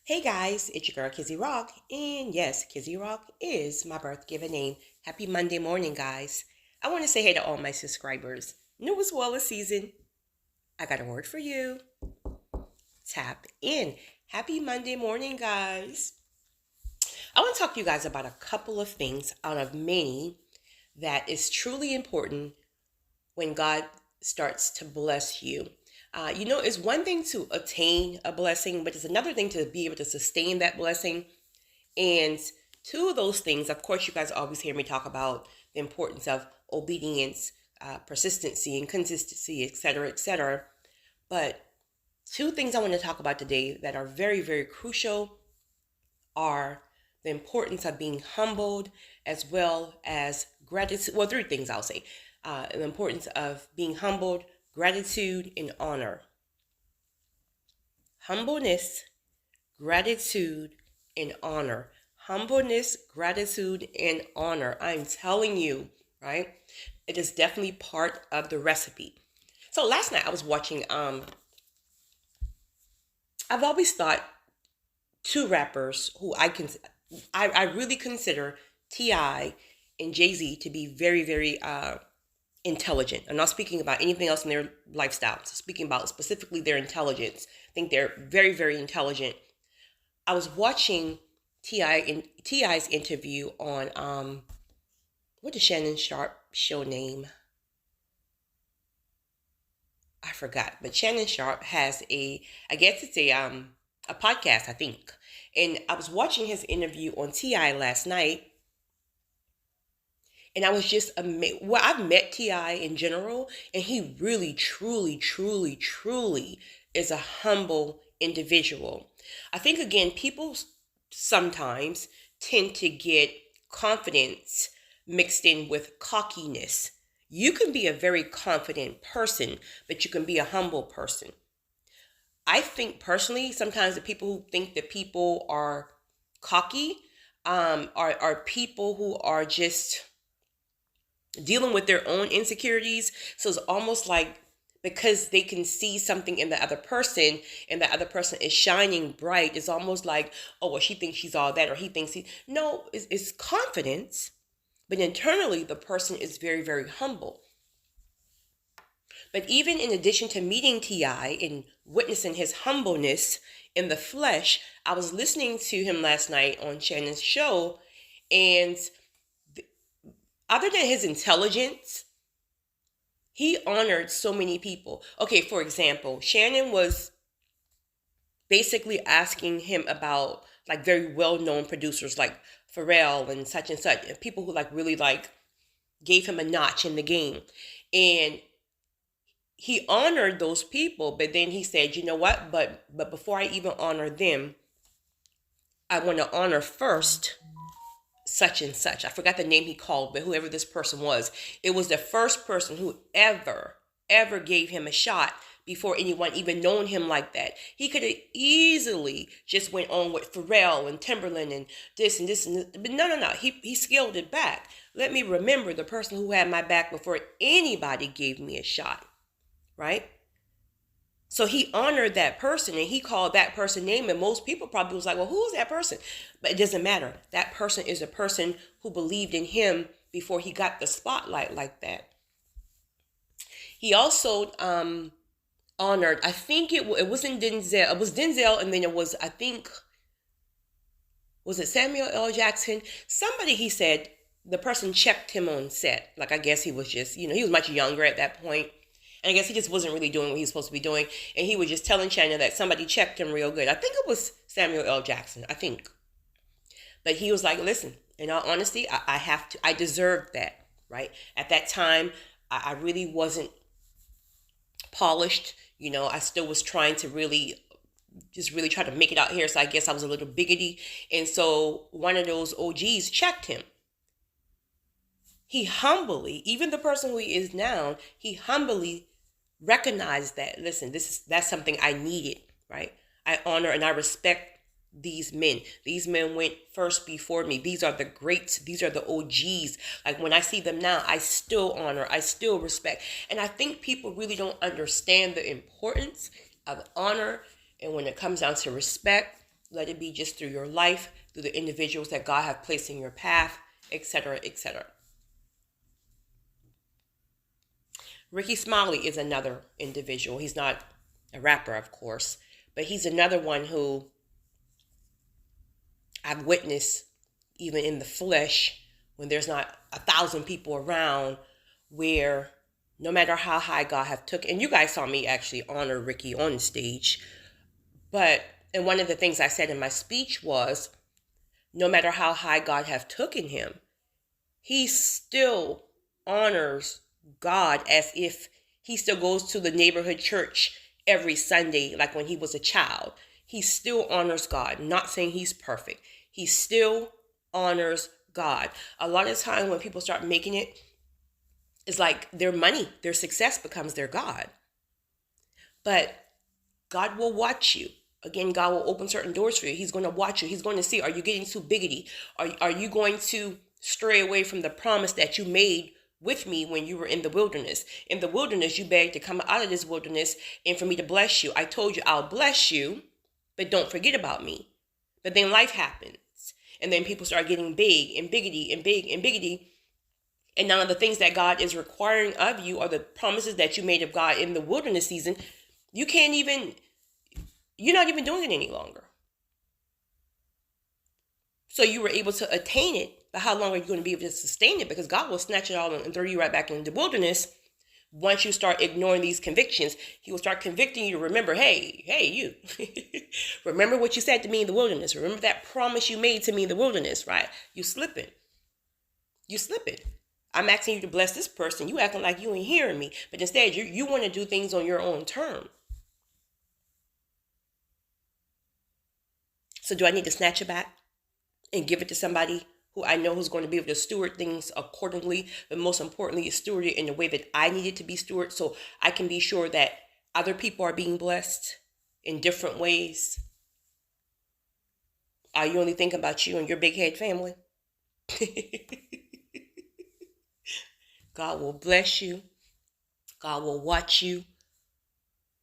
Hey guys, it's your girl Kizzy Rock, and yes, Kizzy Rock is my birth given name. Happy Monday morning, guys. I want to say hey to all my subscribers. New as well as season. I got a word for you. Tap in. Happy Monday morning, guys. I want to talk to you guys about a couple of things out of many that is truly important when God starts to bless you. It's one thing to attain a blessing, but it's another thing to be able to sustain that blessing. And two of those things, of course, you guys always hear me talk about the importance of obedience, persistency, and consistency, et cetera, et cetera. But two things I want to talk about today that are very, very crucial are the importance of being humbled as well as gratitude. Well, three things I'll say. The importance of being humbled, gratitude, and honor. Humbleness, gratitude, and honor. Humbleness, gratitude, and honor. I'm telling you, right? It is definitely part of the recipe. So last night I was watching, I've always thought two rappers who I really consider T.I. and Jay-Z to be very, very intelligent. I'm not speaking about anything else in their lifestyle. So speaking about specifically their intelligence. I think they're very, very intelligent. I was watching T.I.'s interview on what is Shannon Sharp show name? I forgot. But Shannon Sharp has I guess it's a podcast, I think. And I was watching his interview on T.I. last night, and I was just amazed. Well, I've met T.I. in general, and he really, truly, truly, truly is a humble individual. I think, again, people sometimes tend to get confidence mixed in with cockiness. You can be a very confident person, but you can be a humble person. I think personally, sometimes the people who think that people are cocky are people who are just dealing with their own insecurities. So it's almost like because they can see something in the other person and the other person is shining bright, it's almost like, oh, well, she thinks she's all that, or he thinks no, it's confidence. But internally, the person is very, very humble. But even in addition to meeting T.I. and witnessing his humbleness in the flesh, I was listening to him last night on Shannon's show, and other than his intelligence, he honored so many people. Okay, for example, Shannon was basically asking him about like very well-known producers like Pharrell and such, and people who like really like gave him a notch in the game. And he honored those people, but then he said, you know what? But before I even honor them, I want to honor first such and such. I forgot the name he called, but whoever this person was, it was the first person who ever gave him a shot before anyone even known him like that. He could have easily just went on with Pharrell and Timberland and this and this and this. But no. He scaled it back. Let me remember the person who had my back before anybody gave me a shot, right? So he honored that person and he called that person name, and most people probably was like, well, who is that person? But it doesn't matter. That person is a person who believed in him before he got the spotlight like that. He also honored, I think it wasn't Denzel. It was Denzel, and then it was, I think, was it Samuel L. Jackson? Somebody, he said, the person checked him on set. Like, I guess he was just, he was much younger at that point. And I guess he just wasn't really doing what he was supposed to be doing. And he was just telling Shannon that somebody checked him real good. I think it was Samuel L. Jackson, I think. But he was like, listen, in all honesty, I deserved that, right? At that time, I really wasn't polished. I still was trying to really try to make it out here. So I guess I was a little biggity. And so one of those OGs checked him. He humbly, even the person who he is now, he humbly recognized that, listen, that's something I needed, right? I honor and I respect these men. These men went first before me. These are the greats. These are the OGs. Like when I see them now, I still honor, I still respect. And I think people really don't understand the importance of honor. And when it comes down to respect, Let it be just through your life, through the individuals that God have placed in your path, etc., etc. Ricky Smiley is another individual. He's not a rapper, of course, but he's another one who I've witnessed, even in the flesh, when there's not 1,000 people around, where no matter how high God have took, and you guys saw me actually honor Ricky on stage, and one of the things I said in my speech was, no matter how high God have taken him, he still honors God as if he still goes to the neighborhood church every Sunday, like when he was a child. He still honors God. Not saying he's perfect. He still honors God. A lot of time when people start making it, it's like their money, their success becomes their God. But God will watch you. Again, God will open certain doors for you. He's going to watch you. He's going to see, are you getting too biggity? Are you going to stray away from the promise that you made with me when you were in the wilderness? In the wilderness, you begged to come out of this wilderness and for me to bless you. I told you I'll bless you, but don't forget about me. But then life happens. And then people start getting big and biggity and big and biggity. And none of the things that God is requiring of you are the promises that you made of God in the wilderness season. You're not even doing it any longer. So you were able to attain it, but how long are you going to be able to sustain it? Because God will snatch it all and throw you right back into the wilderness. Once you start ignoring these convictions, he will start convicting you to remember, hey, you. Remember what you said to me in the wilderness. Remember that promise you made to me in the wilderness, right? You slipping. I'm asking you to bless this person. You acting like you ain't hearing me. But instead, you want to do things on your own term. So do I need to snatch it back and give it to somebody who I know who's going to be able to steward things accordingly, but most importantly, steward it in the way that I need it to be stewarded, so I can be sure that other people are being blessed in different ways? Are you only thinking about you and your big head family? God will bless you. God will watch you.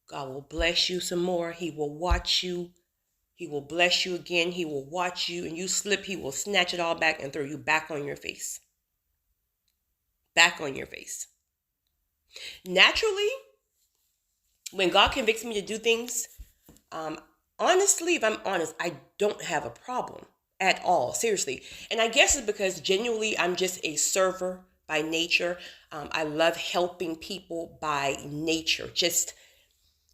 God will bless you some more. He will watch you. He will bless you again. He will watch you, and you slip, he will snatch it all back and throw you back on your face. Back on your face. Naturally, when God convicts me to do things, honestly, if I'm honest, I don't have a problem at all. Seriously. And I guess it's because genuinely I'm just a server by nature. I love helping people by nature.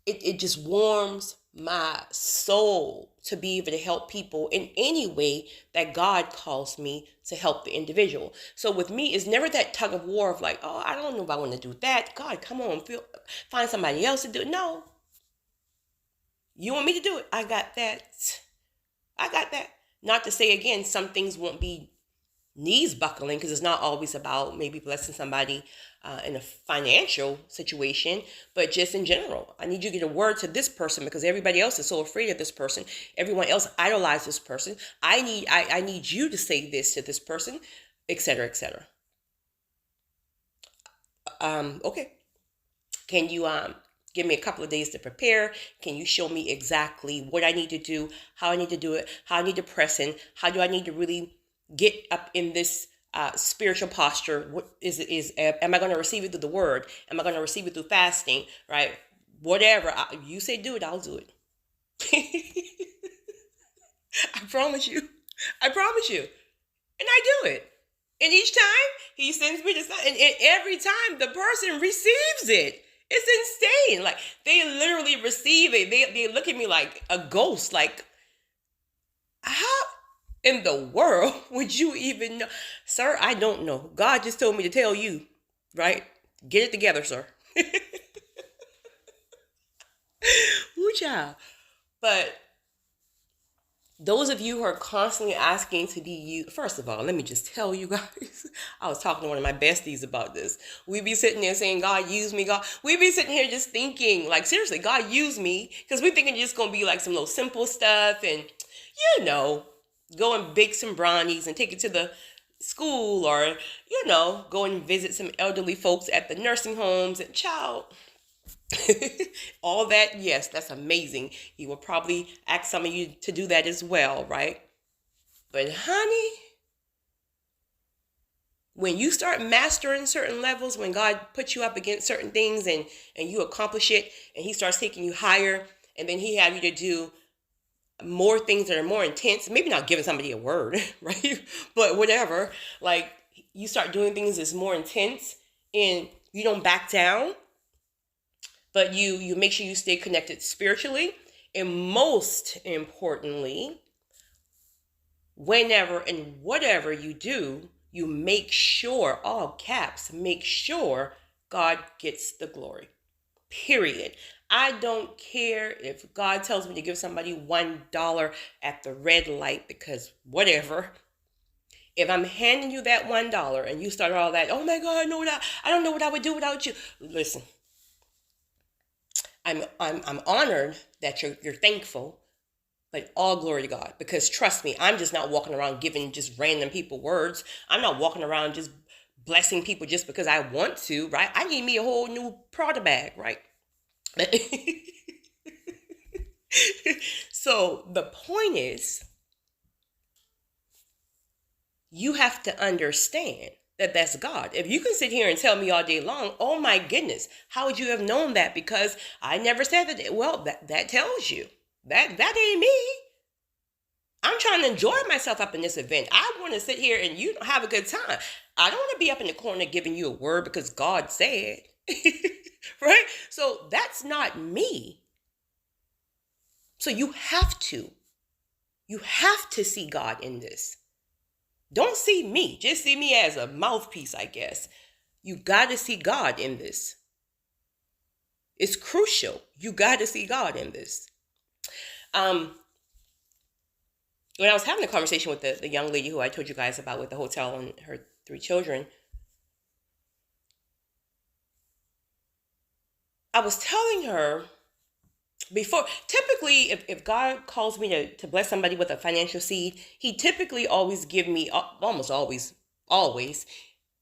It just warms my soul to be able to help people in any way that God calls me to help the individual. So with me, it's never that tug of war of like, oh, I don't know if I want to do that. God, come on, find somebody else to do it. No. You want me to do it? I got that. Not to say, again, some things won't be knees buckling, because it's not always about maybe blessing somebody in a financial situation, but just in general. I need you to get a word to this person because everybody else is so afraid of this person. Everyone else idolizes this person. I need you to say this to this person, etc., etc. Okay. Can you give me a couple of days to prepare? Can you show me exactly what I need to do, how I need to do it, how I need to press in, how do I need to really get up in this spiritual posture? What am I going to receive it through the word? Am I going to receive it through fasting? Right? Whatever you say, do it. I'll do it. I promise you. And I do it. And each time he sends me this, and every time the person receives it. It's insane. Like, they literally receive it. They look at me like a ghost. Like, how in the world would you even know? Sir, I don't know. God just told me to tell you, right? Get it together, sir. Woo, child. But those of you who are constantly asking to be used, first of all, let me just tell you guys, I was talking to one of my besties about this. We be sitting there saying, God, use me, God. We be sitting here just thinking, like, seriously, God, use me. Because we thinking it's just going to be like some little simple stuff and, go and bake some brownies and take it to the school, or, go and visit some elderly folks at the nursing homes. And child, All that, yes, that's amazing. He will probably ask some of you to do that as well, right? But honey, when you start mastering certain levels, when God puts you up against certain things and you accomplish it, and he starts taking you higher, and then he have you to do more things that are more intense, maybe not giving somebody a word, right? But whatever, like you start doing things that's more intense and you don't back down, but you make sure you stay connected spiritually. And most importantly, whenever and whatever you do, you make sure, all caps, make sure God gets the glory. Period. I don't care if God tells me to give somebody $1 at the red light because whatever. If I'm handing you that $1 and you start all that, oh my God, I don't know what I would do without you. Listen, I'm honored that you're thankful, but all glory to God. Because trust me, I'm just not walking around giving just random people words. I'm not walking around just blessing people just because I want to, right? I need me a whole new Prada bag, right? So the point is, you have to understand that that's God. If you can sit here and tell me all day long, oh my goodness, how would you have known that? Because I never said that. Well, that tells you that ain't me. I'm trying to enjoy myself up in this event. I want to sit here and you have a good time. I don't want to be up in the corner giving you a word because God said, right? So that's not me. So you have to see God in this. Don't see me. Just see me as a mouthpiece, I guess. You got to see God in this. It's crucial. You got to see God in this. When I was having a conversation with the young lady who I told you guys about with the hotel and her 3 children, I was telling her before, typically if God calls me to bless somebody with a financial seed, he typically always almost always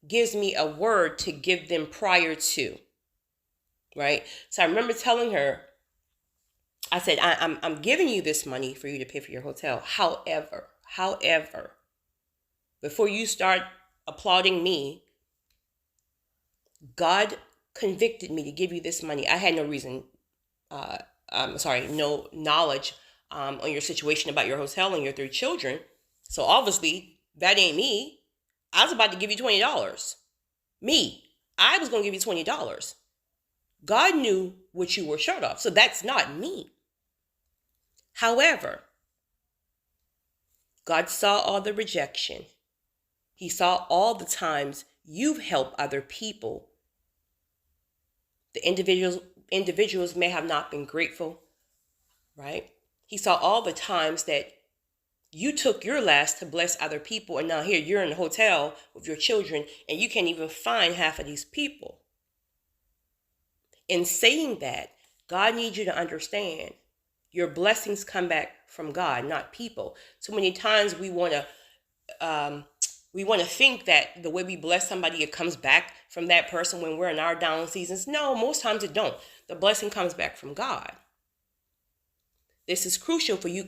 gives me a word to give them prior to, right? So I remember telling her, I said, I'm giving you this money for you to pay for your hotel. However, before you start applauding me, God convicted me to give you this money. I had no reason, no knowledge on your situation about your hotel and your 3 children. So obviously that ain't me. I was about to give you $20. I was going to give you $20. God knew what you were short of. So that's not me. However, God saw all the rejection. He saw all the times you've helped other people. The individuals may have not been grateful, right? He saw all the times that you took your last to bless other people, and now here you're in the hotel with your children and you can't even find half of these people. In saying that, God needs you to understand your blessings come back from God, not people. So many times we want to think that the way we bless somebody, it comes back from that person when we're in our down seasons. No, most times it don't. The blessing comes back from God. This is crucial for you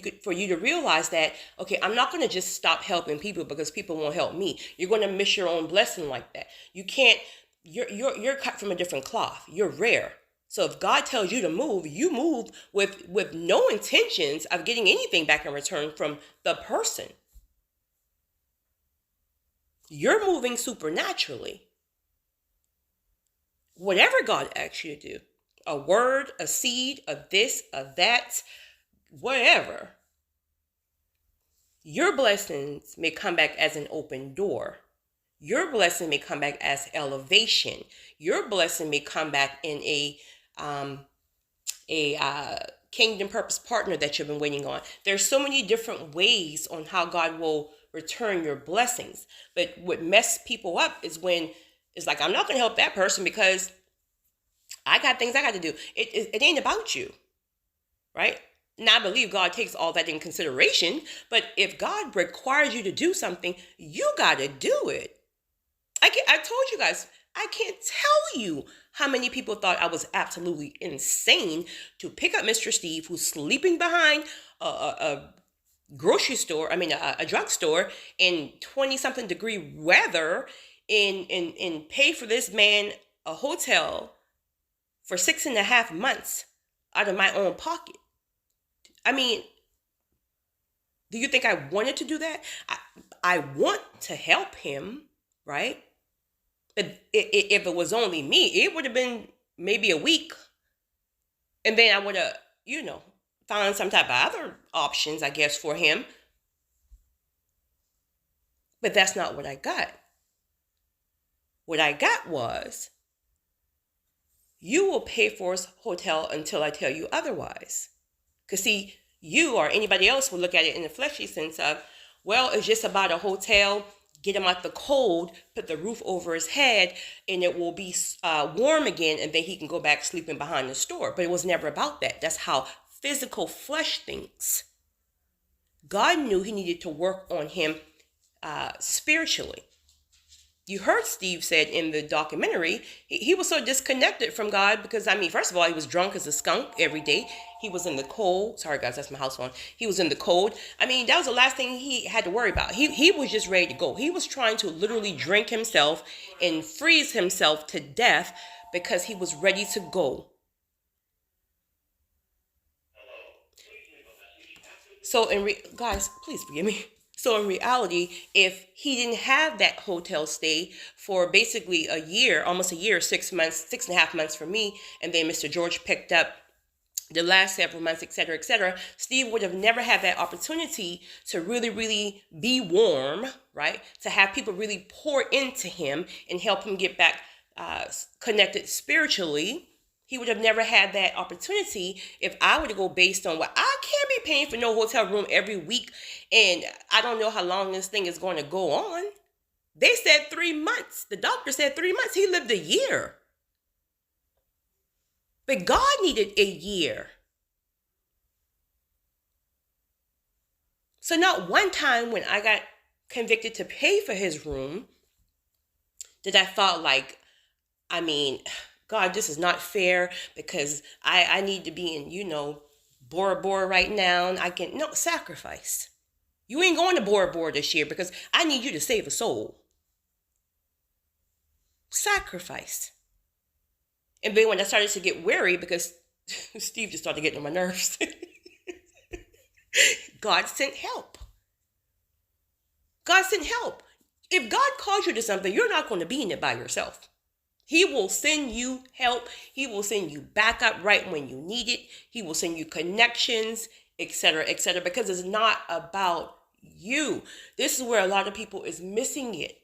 to realize that, okay, I'm not going to just stop helping people because people won't help me. You're going to miss your own blessing like that. You can't. You're cut from a different cloth. You're rare. So if God tells you to move, you move with no intentions of getting anything back in return from the person. You're moving supernaturally. Whatever God asks you to do, a word, a seed, a this, a that, whatever, your blessings may come back as an open door. Your blessing may come back as elevation. Your blessing may come back in a kingdom purpose partner that you've been waiting on. There's so many different ways on how God will return your blessings. But what messes people up is when it's like, I'm not going to help that person because I got things I got to do. It ain't about you, right? Now, I believe God takes all that in consideration, but if God requires you to do something, you got to do it. I told you guys, I can't tell you how many people thought I was absolutely insane to pick up Mr. Steve, who's sleeping behind a grocery store, a drugstore in 20-something degree weather, and pay for this man a hotel for 6.5 months out of my own pocket. I mean, do you think I wanted to do that? I want to help him, right? If it was only me, it would have been maybe a week. And then I would have, found some type of other options, I guess, for him. But that's not what I got. What I got was, you will pay for his hotel until I tell you otherwise. Because see, you or anybody else will look at it in the fleshy sense of, well, it's just about a hotel, get him out the cold, put the roof over his head, and it will be warm again, and then he can go back sleeping behind the store. But it was never about that. That's how physical flesh thinks. God knew he needed to work on him spiritually. You heard Steve said in the documentary, he was so disconnected from God because, first of all, he was drunk as a skunk every day. He was in the cold. Sorry, guys, that's my house phone. He was in the cold. That was the last thing he had to worry about. He was just ready to go. He was trying to literally drink himself and freeze himself to death because he was ready to go. So, guys, please forgive me. So in reality, if he didn't have that hotel stay for basically a year, almost a year, 6 months, 6.5 months for me, and then Mr. George picked up the last several months, etc., Steve would have never had that opportunity to really, really be warm, right? To have people really pour into him and help him get back connected spiritually. He would have never had that opportunity if I were to go based on what I can't be paying for no hotel room every week. And I don't know how long this thing is going to go on. They said 3 months. The doctor said 3 months. He lived a year. But God needed a year. So not one time when I got convicted to pay for his room did I felt like, God, this is not fair because I need to be in, Bora Bora right now. Sacrifice. You ain't going to Bora Bora this year because I need you to save a soul. Sacrifice. And then when I started to get weary because Steve just started getting on my nerves, God sent help. God sent help. If God calls you to something, you're not going to be in it by yourself. He will send you help. He will send you backup right when you need it. He will send you connections, etc., because it's not about you. This is where a lot of people is missing it.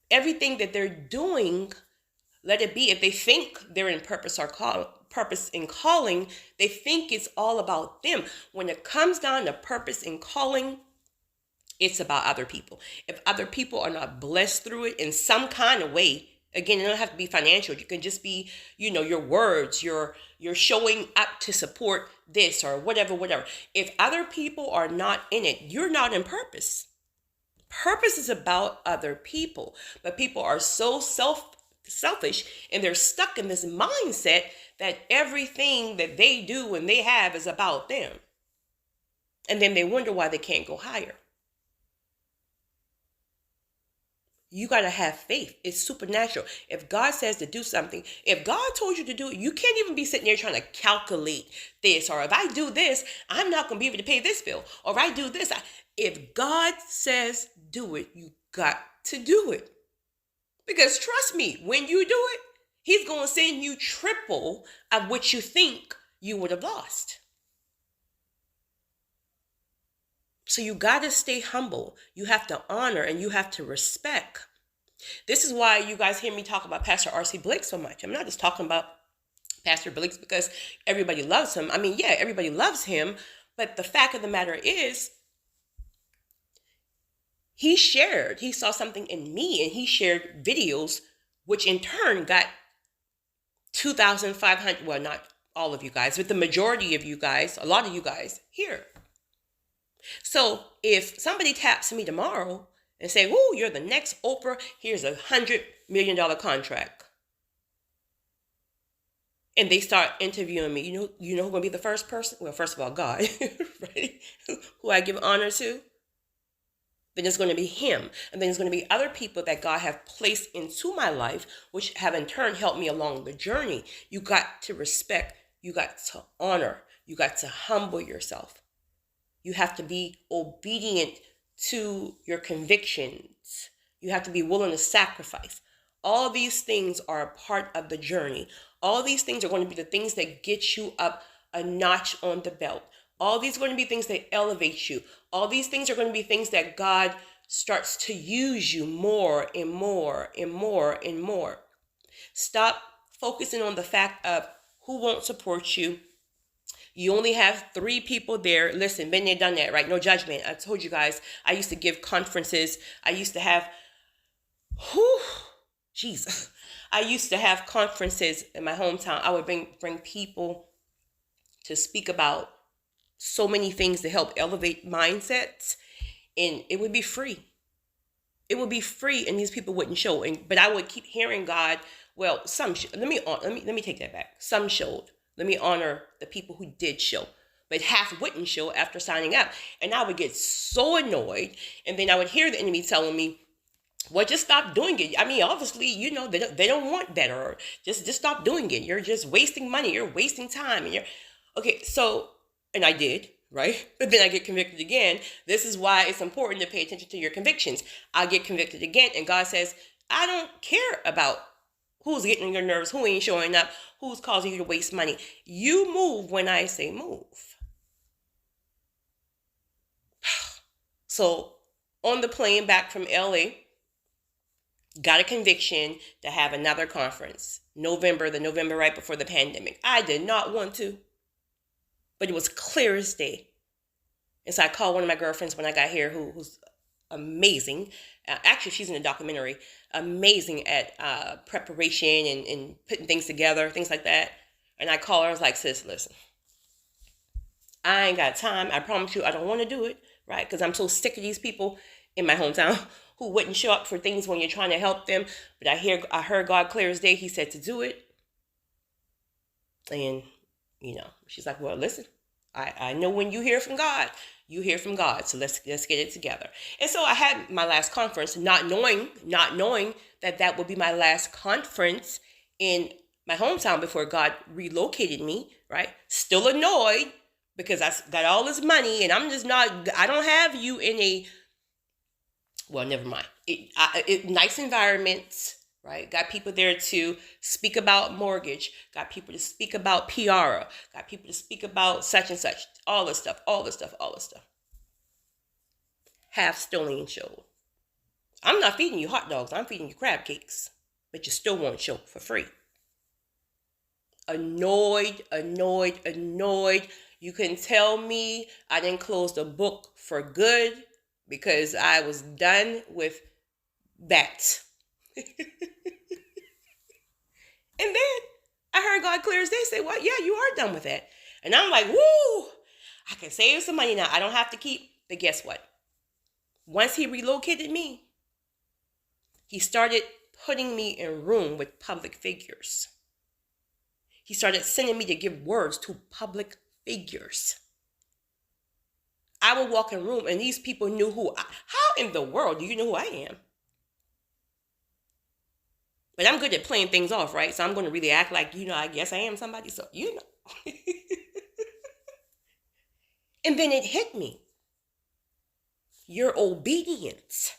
Everything that they're doing, let it be. If they think they're in purpose and calling, they think it's all about them. When it comes down to purpose and calling, it's about other people. If other people are not blessed through it in some kind of way, again, it don't have to be financial. You can just be, your words, your showing up to support this or whatever. If other people are not in it, you're not in purpose. Purpose is about other people. But people are so selfish and they're stuck in this mindset that everything that they do and they have is about them. And then they wonder why they can't go higher. You got to have faith. It's supernatural. If God says to do something, if God told you to do it, you can't even be sitting there trying to calculate this. Or if I do this, I'm not going to be able to pay this bill. Or if I do this, if God says do it, you got to do it. Because trust me, when you do it, he's going to send you triple of what you think you would have lost. So you got to stay humble. You have to honor and you have to respect. This is why you guys hear me talk about Pastor R.C. Blake so much. I'm not just talking about Pastor Blake because everybody loves him. Yeah, everybody loves him. But the fact of the matter is, he saw something in me and he shared videos, which in turn got 2,500, well, not all of you guys, but the majority of you guys, a lot of you guys here. So if somebody taps me tomorrow and say, "Woo, you're the next Oprah, here's $100 million contract." And they start interviewing me. You know who's gonna be the first person? Well, first of all, God, right? Who I give honor to. Then it's going to be him. And then it's going to be other people that God have placed into my life, which have in turn helped me along the journey. You got to respect, you got to honor, you got to humble yourself. You have to be obedient to your convictions. You have to be willing to sacrifice. All these things are a part of the journey. All these things are going to be the things that get you up a notch on the belt. All these are going to be things that elevate you. All these things are going to be things that God starts to use you more and more and more and more. Stop focusing on the fact of who won't support you. You only have 3 people there. Listen, been there, done that, right? No judgment. I told you guys, I used to give conferences. I used to have, I used to have conferences in my hometown. I would bring people to speak about so many things to help elevate mindsets, and it would be free. It would be free, and these people wouldn't show. But I would keep hearing God. Well, let me take that back. Some showed. Let me honor the people who did show, but half wouldn't show after signing up, and I would get so annoyed. And then I would hear the enemy telling me, "Well, just stop doing it." I mean, obviously, they don't want better. Just stop doing it. You're just wasting money. You're wasting time, and you're okay. So. And I did, right? But then I get convicted again. This is why it's important to pay attention to your convictions. I get convicted again, and God says, I don't care about who's getting on your nerves, who ain't showing up, who's causing you to waste money. You move when I say move. So on the plane back from LA, got a conviction to have another conference. the November right before the pandemic. I did not want to. But it was clear as day. And so I called one of my girlfriends when I got here who's amazing. Actually, she's in a documentary. Amazing at preparation and putting things together, things like that. And I called her. I was like, sis, listen. I ain't got time. I promise you I don't want to do it, right? Because I'm so sick of these people in my hometown who wouldn't show up for things when you're trying to help them. But I heard God clear as day. He said to do it. And she's like, well, listen, I know when you hear from God, you hear from God. So let's get it together. And so I had my last conference, not knowing that would be my last conference in my hometown before God relocated me, right? Still annoyed because I got all this money and I don't have you in well, never mind. Nice environments. Right? Got people there to speak about mortgage. Got people to speak about PR. Got people to speak about such and such. All this stuff. Half Sterling showed. I'm not feeding you hot dogs. I'm feeding you crab cakes. But you still won't show for free. Annoyed. You can tell me I didn't close the book for good because I was done with that. And then I heard God clear as day say, well, yeah, you are done with that. And I'm like, woo, I can save some money now. I don't have to keep. But guess what? Once he relocated me, he started putting me in a room with public figures. He started sending me to give words to public figures. I would walk in a room and these people knew how in the world do you know who I am? But I'm good at playing things off, right? So I'm going to really act like, I guess I am somebody. So, And then it hit me. Your obedience.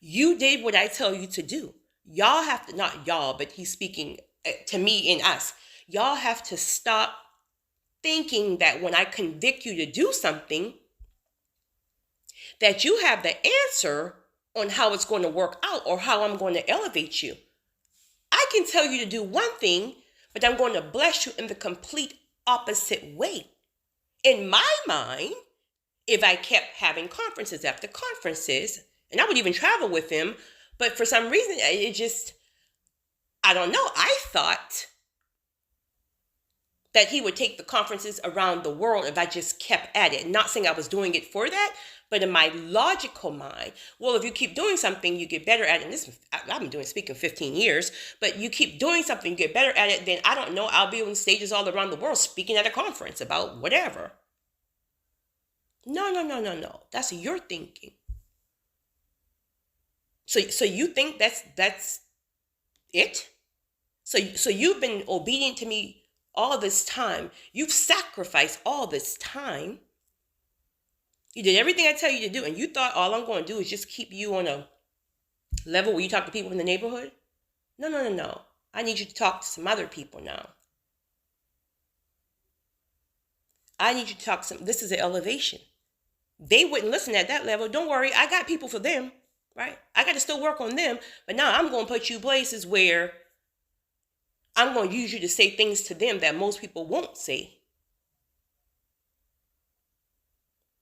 You did what I tell you to do. Y'all have to, not y'all, but he's speaking to me and us. Y'all have to stop thinking that when I convict you to do something, that you have the answer on how it's going to work out or how I'm going to elevate you. I can tell you to do one thing, but I'm going to bless you in the complete opposite way. In my mind, if I kept having conferences after conferences, and I would even travel with him, but for some reason, I don't know. I thought that he would take the conferences around the world if I just kept at it. Not saying I was doing it for that, but in my logical mind, well, if you keep doing something, you get better at it. And this, I've been doing speaking 15 years, but you keep doing something, you get better at it, then I don't know, I'll be on stages all around the world speaking at a conference about whatever. No. That's your thinking. So you think that's it? So you've been obedient to me all this time. You've sacrificed all this time. You did everything I tell you to do, and you thought all I'm going to do is just keep you on a level where you talk to people in the neighborhood? No. I need you to talk to some other people now. I need you to talk to some, this is an elevation. They wouldn't listen at that level. Don't worry, I got people for them, right? I got to still work on them, but now I'm going to put you places where I'm going to use you to say things to them that most people won't say.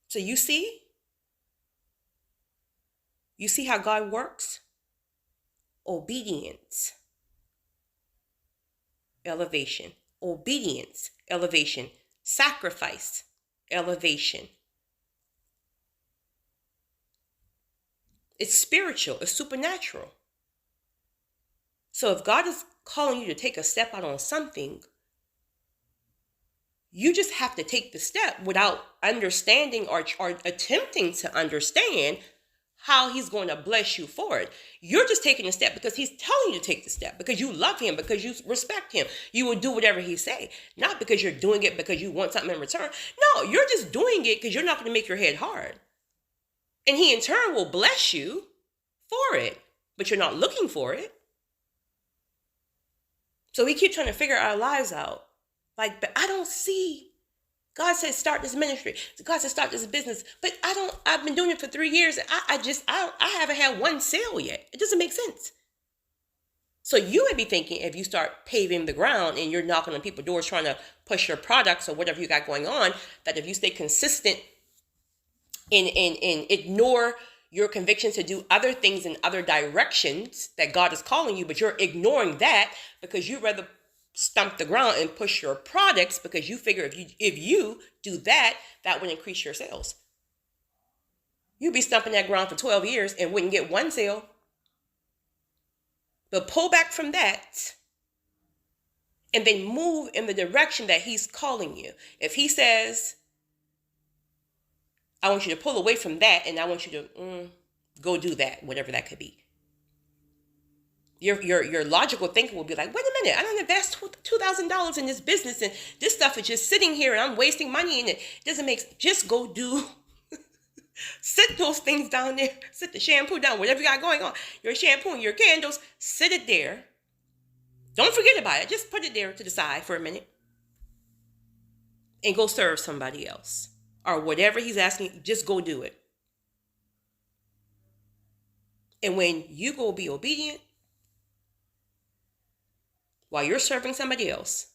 So you see how God works? Obedience, elevation. Obedience, elevation. Sacrifice, elevation. It's spiritual, it's supernatural. So if God is calling you to take a step out on something, you just have to take the step without understanding or attempting to understand how he's going to bless you for it. You're just taking a step because he's telling you to take the step, because you love him, because you respect him. You will do whatever he say, not because you're doing it because you want something in return. No, you're just doing it because you're not going to make your head hard. And he in turn will bless you for it, but you're not looking for it. So we keep trying to figure our lives out. Like, but I don't see. God said start this ministry. God said start this business. But I've been doing it for 3 years. I haven't had one sale yet. It doesn't make sense. So you may be thinking, if you start paving the ground and you're knocking on people's doors trying to push your products or whatever you got going on, that if you stay consistent and ignore your conviction to do other things in other directions that God is calling you, but you're ignoring that because you'd rather stump the ground and push your products because you figure if you do that, that would increase your sales. You'd be stumping that ground for 12 years and wouldn't get one sale. But pull back from that and then move in the direction that he's calling you. If he says, I want you to pull away from that and I want you to go do that, whatever that could be. Your logical thinking will be like, wait a minute, I don't invest $2,000 in this business and this stuff is just sitting here and I'm wasting money and it doesn't make, just go do, sit those things down there, sit the shampoo down, whatever you got going on, your shampoo and your candles, sit it there. Don't forget about it. Just put it there to the side for a minute and go serve somebody else or whatever he's asking, just go do it. And when you go be obedient, while you're serving somebody else,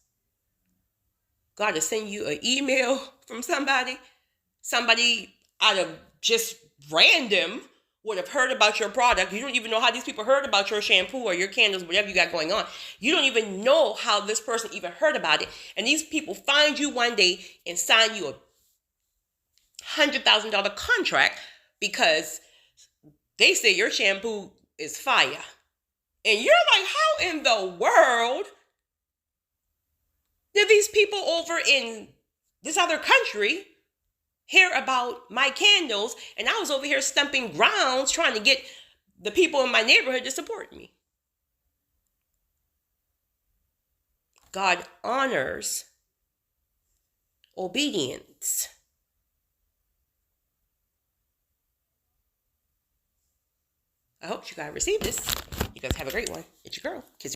God will send you an email from somebody out of just random would have heard about your product. You don't even know how these people heard about your shampoo or your candles, whatever you got going on. You don't even know how this person even heard about it. And these people find you one day and sign you a $100,000 contract because they say your shampoo is fire. And you're like, how in the world did these people over in this other country hear about my candles? And I was over here stumping grounds trying to get the people in my neighborhood to support me. God honors obedience. I hope you guys receive this. You guys have a great one. It's your girl, Kizzy.